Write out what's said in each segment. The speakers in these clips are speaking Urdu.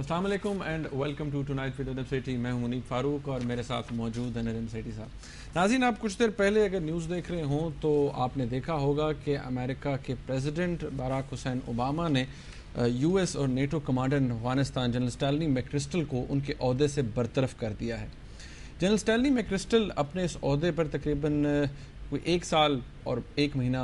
السلام علیکم and welcome to tonight with ادب سٹی. میں ہوں منیب فاروق اور میرے ساتھ موجود ہیں نریم سیٹھی صاحب. ناظرین, آپ کچھ دیر پہلے اگر نیوز دیکھ رہے ہوں تو آپ نے دیکھا ہوگا کہ امریکہ کے پریزیڈنٹ باراک حسین اوباما نے یو ایس اور NATO commander Afghanistan general Stanley McChrystal کو ان کے عہدے سے برطرف کر دیا ہے. جنرل اسٹینلی میکرسٹل اپنے اس عہدے پر تقریباً کوئی 1 سال اور 1 مہینہ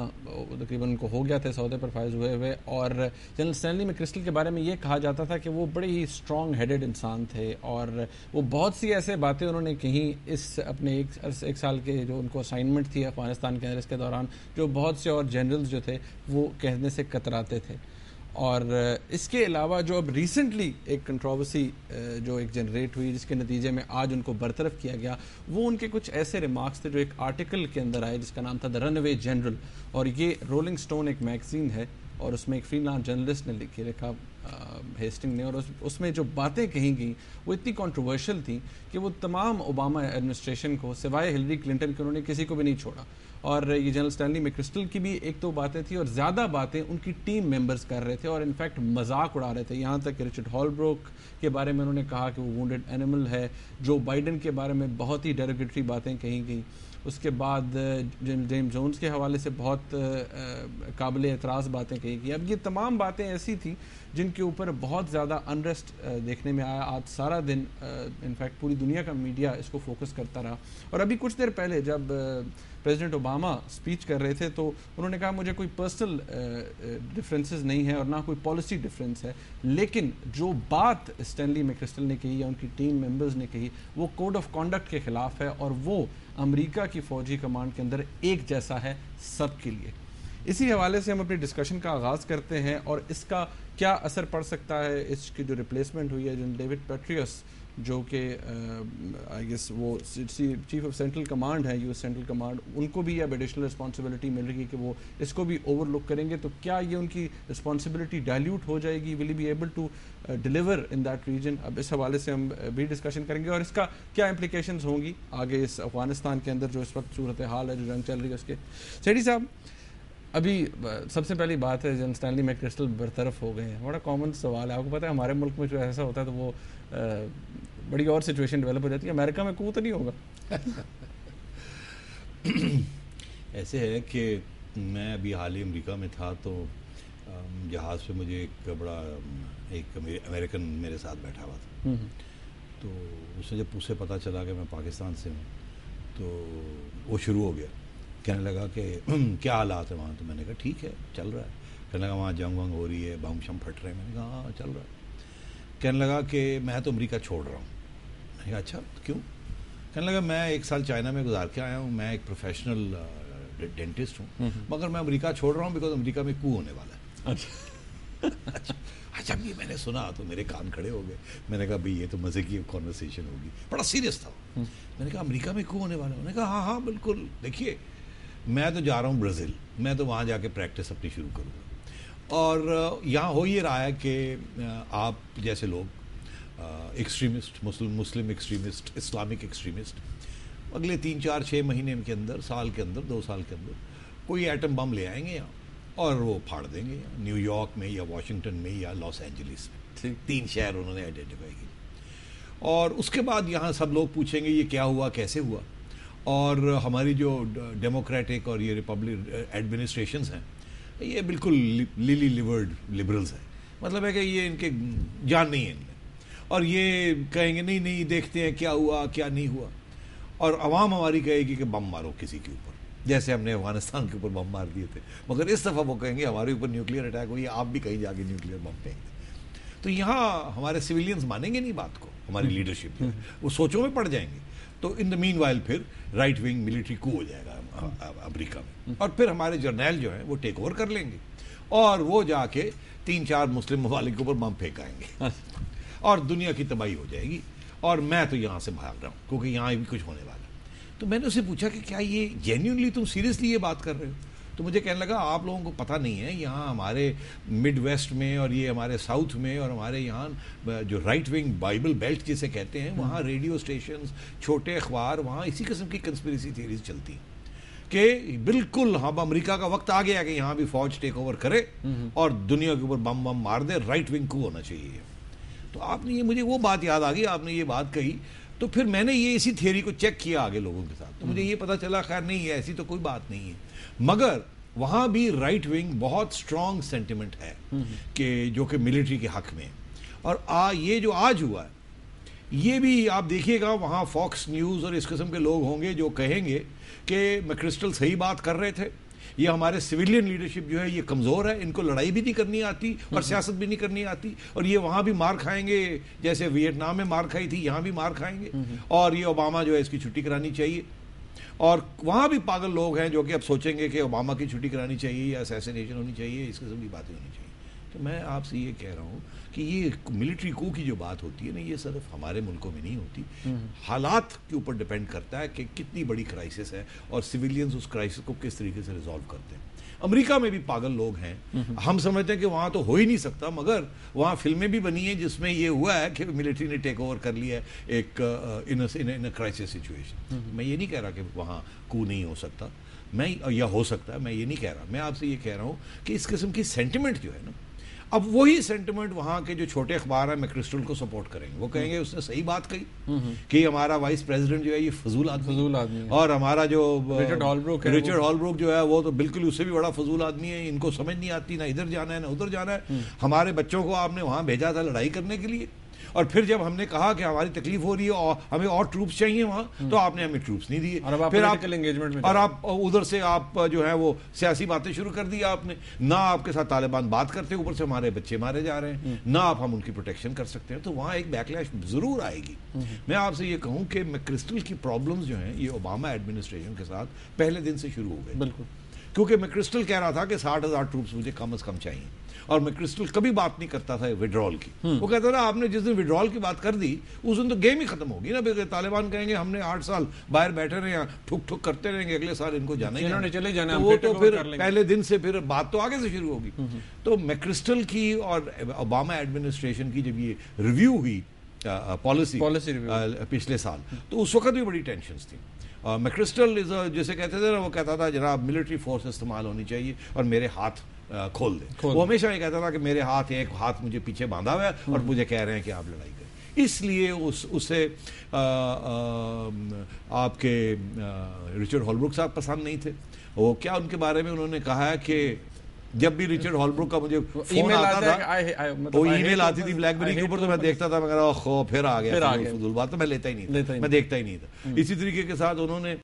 تقریباً ان کو ہو گیا تھا اس عہدے پر فائز ہوئے اور جنرل اسٹینلی میکرسٹل کے بارے میں یہ کہا جاتا تھا کہ وہ بڑے ہی اسٹرانگ ہیڈڈ انسان تھے اور وہ بہت سی ایسے باتیں انہوں نے کہیں اس اپنے 1 سال کے جو ان کو اسائنمنٹ تھی افغانستان کے اندر اس کے دوران, جو بہت سے اور جنرلز جو تھے وہ کہنے سے کتراتے تھے. اور اس کے علاوہ جو اب ریسنٹلی ایک کنٹروورسی جو ایک جنریٹ ہوئی جس کے نتیجے میں آج ان کو برطرف کیا گیا, وہ ان کے کچھ ایسے ریمارکس تھے جو ایک آرٹیکل کے اندر آئے جس کا نام تھا دا رن اوے جنرل. اور یہ رولنگ سٹون ایک میگزین ہے اور اس میں ایک فری لانس جرنلسٹ نے لکھا ہیسٹنگ نے, اور اس میں جو باتیں کہیں گئیں وہ اتنی کنٹروورشل تھیں کہ وہ تمام اوباما ایڈمنسٹریشن کو سوائے ہلری کلنٹن کے انہوں نے کسی کو بھی نہیں چھوڑا. اور یہ جنرل اسٹینلی میکرسٹل کی بھی ایک تو باتیں تھیں اور زیادہ باتیں ان کی ٹیم ممبرز کر رہے تھے اور انفیکٹ مذاق اڑا رہے تھے. یہاں تک کہ رچرڈ ہالبروک کے بارے میں انہوں نے کہا کہ وہ وونڈڈ اینیمل ہے. جو بائیڈن کے بارے میں بہت ہی ڈیروگیٹری باتیں کہیں گئیں. اس کے بعد جیمز جونز کے حوالے سے بہت قابل اعتراض باتیں کہی گئی. اب یہ تمام باتیں ایسی تھیں جن کے اوپر بہت زیادہ انریسٹ دیکھنے میں آیا. آج سارا دن انفیکٹ پوری دنیا کا میڈیا اس کو فوکس کرتا رہا. اور ابھی کچھ دیر پہلے جب پریزیڈنٹ اوباما اسپیچ کر رہے تھے تو انہوں نے کہا مجھے کوئی پرسنل ڈفرینسز نہیں ہے اور نہ کوئی پالیسی ڈفرینس ہے, لیکن جو بات اسٹینلی میکرسٹل نے کہی یا ان کی ٹیم ممبرز نے کہی وہ کوڈ آف کانڈکٹ کے خلاف ہے اور وہ امریکہ کی فوجی کمانڈ کے اندر ایک جیسا ہے سب کے لیے. اسی حوالے سے ہم اپنی ڈسکشن کا آغاز کرتے ہیں اور اس کا کیا اثر پڑ سکتا ہے. اس کی جو ریپلیسمنٹ ہوئی ہے جنرل ڈیوڈ پیٹریوس جو کہ آئی گیس وہ چیف آف سینٹرل کمانڈ ہیں, یو ایس سینٹرل کمانڈ, ان کو بھی اب ایڈیشنل رسپانسبلٹی مل رہی ہے کہ وہ اس کو بھی اوور لک کریں گے. تو کیا یہ ان کی رسپانسبلٹی ڈائلیوٹ ہو جائے گی؟ Will he be able to deliver in that region? اب اس حوالے سے ہم بھی ڈسکشن کریں گے اور اس کا کیا امپلیکیشنز ہوں گی آگے اس افغانستان کے اندر جو اس وقت صورتحال ہے, جو جنگ چل رہی ہے اس کے. سیٹھی صاحب, ابھی سب سے پہلی بات ہے جنرل اسٹینلی میکرسٹل برطرف ہو گئے ہیں. بڑا کامن سوال ہے, آپ کو پتہ ہے ہمارے ملک میں جو ایسا ہوتا ہے تو وہ بڑی اور سچویشن ڈیولپ ہو جاتی ہے. امریکہ میں کوئی تو نہیں ہوگا. ایسے ہے کہ میں ابھی حال ہی امریکہ میں تھا تو جہاز پہ مجھے ایک امریکن میرے ساتھ بیٹھا ہوا تھا. تو اس نے جب اسے پتہ چلا کہ میں پاکستان سے ہوں تو وہ شروع ہو گیا, کہنے لگا کہ کیا حالات ہیں وہاں. تو میں نے کہا ٹھیک ہے, چل رہا ہے. کہنے لگا وہاں جنگ ونگ ہو رہی ہے, بم شم پھٹ رہے ہیں. میں نے کہا ہاں چل رہا ہے. کہنے لگا کہ میں تو امریکہ چھوڑ رہا ہوں. میں نے کہا اچھا کیوں؟ کہنے لگا میں 1 سال چائنا میں گزار کے آیا ہوں, میں ایک پروفیشنل ڈینٹسٹ ہوں, مگر میں امریکہ چھوڑ رہا ہوں بیکاز امریکہ میں کو ہونے والا ہے. اچھا یہ میں نے سنا تو میرے کان کھڑے ہو گئے. میں نے کہا بھئی یہ تو مزے کی کانورسیشن ہوگی. بڑا سیریس تھا. میں نے کہا امریکہ میں کو ہونے والا ہے؟ انہوں نے کہا ہاں بالکل. دیکھیے میں تو جا رہا ہوں برازیل, میں تو وہاں جا کے پریکٹس اپنی شروع کروں گا. اور یہاں ہو یہ رہا ہے کہ آپ جیسے لوگ ایکسٹریمسٹ, مسلم ایکسٹریمسٹ, اسلامک ایکسٹریمسٹ اگلے 3-4-6 مہینے کے اندر, سال کے اندر, 2 سال کے اندر کوئی ایٹم بم لے آئیں گے یہاں اور وہ پھاڑ دیں گے نیو یارک میں یا واشنگٹن میں یا لاس اینجلس میں. 3 شہر انہوں نے آئیڈینٹیفائی کیے. اور اس کے بعد یہاں سب لوگ پوچھیں گے یہ کیا ہوا, کیسے ہوا. اور ہماری جو ڈیموکریٹک اور یہ ریپبلک ایڈمنسٹریشنز ہیں یہ بالکل لیلی لیورڈ لبرلز ہیں. مطلب ہے کہ یہ ان کے جان نہیں ہے ان میں, اور یہ کہیں گے نہیں دیکھتے ہیں کیا ہوا کیا نہیں ہوا. اور عوام ہماری کہے گی کہ بم مارو کسی کے اوپر, جیسے ہم نے افغانستان کے اوپر بم مار دیے تھے. مگر اس دفعہ وہ کہیں گے ہمارے اوپر نیوکلیئر اٹیک ہوئی, آپ بھی کہیں جا کے نیوکلیئر بم پھینک دیں. تو یہاں ہمارے سویلینز مانیں گے نہیں بات کو, ہماری لیڈرشپ وہ سوچوں میں پڑ جائیں گے. تو ان دا مین وائل پھر رائٹ ونگ ملٹری کو ہو جائے گا امریکہ میں, اور پھر ہمارے جرنیل جو ہیں وہ ٹیک اوور کر لیں گے اور وہ جا کے 3-4 مسلم ممالک کے اوپر بم پھینکائیں گے اور دنیا کی تباہی ہو جائے گی. اور میں تو یہاں سے بھاگ رہا ہوں کیونکہ یہاں بھی کچھ ہونے والا. تو میں نے اسے پوچھا کہ کیا یہ جینیونلی تم سیریسلی یہ بات کر رہے ہو؟ تو مجھے کہنے لگا آپ لوگوں کو پتہ نہیں ہے, یہاں ہمارے مڈ ویسٹ میں اور یہ ہمارے ساؤتھ میں اور ہمارے یہاں جو رائٹ ونگ بائبل بیلٹ جسے کہتے ہیں, وہاں ریڈیو اسٹیشنز, چھوٹے اخبار, وہاں اسی قسم کی کنسپریسی تھیریز چلتی ہیں کہ بالکل اب امریکہ کا وقت آ گیا کہ یہاں بھی فوج ٹیک اوور کرے اور دنیا کے اوپر بم بم مار دے, رائٹ ونگ کو ہونا چاہیے. تو آپ نے یہ مجھے وہ بات یاد آ گئی, آپ نے یہ بات کہی, تو پھر میں نے یہ اسی تھیوری کو چیک کیا آگے لوگوں کے ساتھ, تو مجھے یہ پتا چلا خیر نہیں ہے, ایسی تو کوئی بات نہیں ہے, مگر وہاں بھی رائٹ ونگ بہت اسٹرانگ سینٹیمنٹ ہے کہ جو کہ ملٹری کے حق میں, اور یہ جو آج ہوا ہے یہ بھی آپ دیکھیے گا, وہاں فاکس نیوز اور اس قسم کے لوگ ہوں گے جو کہیں گے کہ میکرسٹل صحیح بات کر رہے تھے, یہ ہمارے سویلین لیڈرشپ جو ہے یہ کمزور ہے, ان کو لڑائی بھی نہیں کرنی آتی اور سیاست بھی نہیں کرنی آتی, اور یہ وہاں بھی مار کھائیں گے جیسے ویتنام میں مار کھائی تھی, یہاں بھی مار کھائیں گے, اور یہ اوباما جو ہے اس کی چھٹی کرانی چاہیے. اور وہاں بھی پاگل لوگ ہیں جو کہ اب سوچیں گے کہ اوباما کی چھٹی کرانی چاہیے یا اسیسینیشن ہونی چاہیے, اس قسم کی باتیں ہونی چاہیے. تو میں آپ سے یہ کہہ رہا ہوں کہ یہ ملٹری کو کی جو بات ہوتی ہے نا, یہ صرف ہمارے ملکوں میں نہیں ہوتی, حالات کے اوپر ڈیپینڈ کرتا ہے کہ کتنی بڑی کرائسس ہے اور سویلینز اس کرائسس کو کس طریقے سے ریزالو کرتے ہیں. امریکہ میں بھی پاگل لوگ ہیں, ہم سمجھتے ہیں کہ وہاں تو ہو ہی نہیں سکتا, مگر وہاں فلمیں بھی بنی ہیں جس میں یہ ہوا ہے کہ ملٹری نے ٹیک اوور کر لیا ہے ایک ان کرائسس سچویشن. میں یہ نہیں کہہ رہا کہ وہاں کو نہیں ہو سکتا, میں یا ہو سکتا ہے, میں یہ نہیں کہہ رہا, میں آپ سے یہ کہہ رہا ہوں کہ اس قسم کی سینٹیمنٹ جو ہے نا, اب وہی سینٹیمنٹ وہاں کے جو چھوٹے اخبار ہیں میکرسٹل کو سپورٹ کریں گے, وہ کہیں گے اس نے صحیح بات کہی کہ ہمارا وائس پریزیڈنٹ جو ہے یہ فضول آدمی ہے, اور ہمارا جو رچرڈ ہالبروک جو ہے وہ تو بالکل اس سے بھی بڑا فضول آدمی ہے, ان کو سمجھ نہیں آتی, نہ ادھر جانا ہے نہ ادھر جانا ہے, ہمارے بچوں کو آپ نے وہاں بھیجا تھا لڑائی کرنے کے لیے, اور پھر جب ہم نے کہا کہ ہماری تکلیف ہو رہی ہے اور ہمیں اور ٹروپس چاہیے وہاں, تو آپ نے ہمیں ٹروپس نہیں دیے, پھر آپ ادھر سے آپ جو ہے وہ سیاسی باتیں شروع کر دی آپ نے, نہ آپ کے ساتھ طالبان بات کرتے, اوپر سے ہمارے بچے مارے جا رہے ہیں, نہ آپ ہم ان کی پروٹیکشن کر سکتے ہیں, تو وہاں ایک بیکلیش ضرور آئے گی. میں آپ سے یہ کہوں کہ میکرسٹل کی پرابلمز جو ہیں یہ اوباما ایڈمنسٹریشن کے ساتھ پہلے دن سے شروع ہو گئے, بالکل, کیونکہ میکرسٹل کہہ رہا تھا کہ 60,000 ٹروپس مجھے کم از کم چاہیے, اور میکرسٹل کبھی بات نہیں کرتا تھا وڈرال کی, وہ کہتا تھا آپ نے جس دن وڈرال کی بات کر دی اس دن تو گیم ہی ختم ہوگی نا, طالبان کہیں گے ہم نے 8 سال باہر بیٹھے رہے ہیں, ٹھک ٹھک کرتے رہیں گے, اگلے سال ان کو جانا ہی چلے جانا, وہ تو پھر پہلے دن سے پھر بات تو آگے سے شروع ہوگی. تو میکرسٹل کی اور اوباما ایڈمنسٹریشن کی جب یہ ریویو ہوئی پالیسی پچھلے سال, تو اس وقت بھی بڑی ٹینشنز تھیں. میکرسٹل جیسے کہتے تھے نا, وہ کہتا تھا جناب ملٹری فورس استعمال ہونی چاہیے اور میرے ہاتھ کھول دیں, وہ ہمیشہ یہ کہتا تھا کہ میرے ہاتھ, ایک ہاتھ مجھے پیچھے باندھا ہوا ہے اور مجھے کہہ رہے ہیں کہ آپ لڑائی کریں. اس لیے اسے آپ کے رچرڈ ہالبروک صاحب پسند نہیں تھے. وہ کیا ان کے بارے میں انہوں نے کہا ہے کہ جب بھی ریچرڈ ہالبروک کا مجھے فون آتا تھا, وہ ای میل آتی تھی بلیک بیری کے اوپر, تو میں دیکھتا تھا, میں کہا پھر آ گیا فضول بات, تو میں لیتا ہی نہیں تھا, میں دیکھتا ہی نہیں تھا. اسی طریقے کے ساتھ انہوں نے